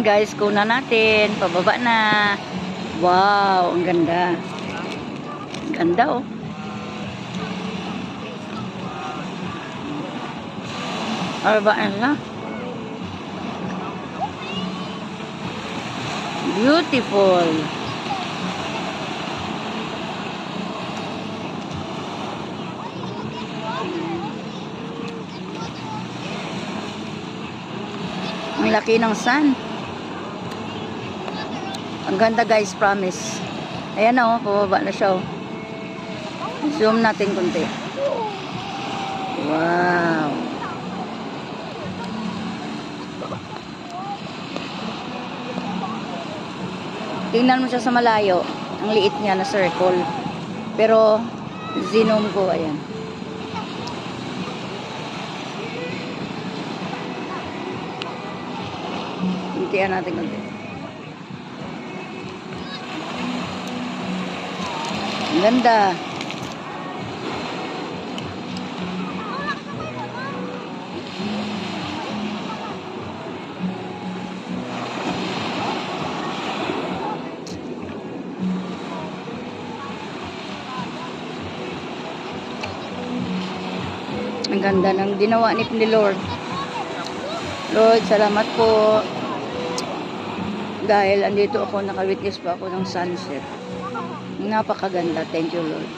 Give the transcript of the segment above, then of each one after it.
Guys, kuna natin. Pababa na. Wow, ang ganda. Ganda oh. Pababa na siya. Beautiful. Ang laki ng sun. Ang ganda guys, promise. Ayan na oh, pababa na siya oh. Zoom natin konti. Wow. Tingnan mo siya sa malayo. Ang liit niya na circle. Pero, zoom ko, ayan. Hintian natin konti. Ang ganda. Ang ganda ng ginawa ni Lord. Lord, salamat po. Dahil andito ako, nakawitness pa ako ng sunset. Napakaganda. Thank you, Lord.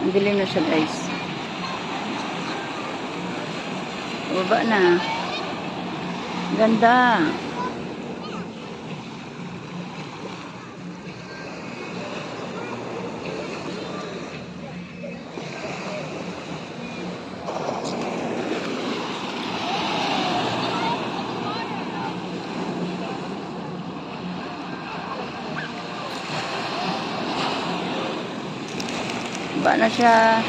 Ang dilim na siya guys. Baba na. Ganda. Baba na siya.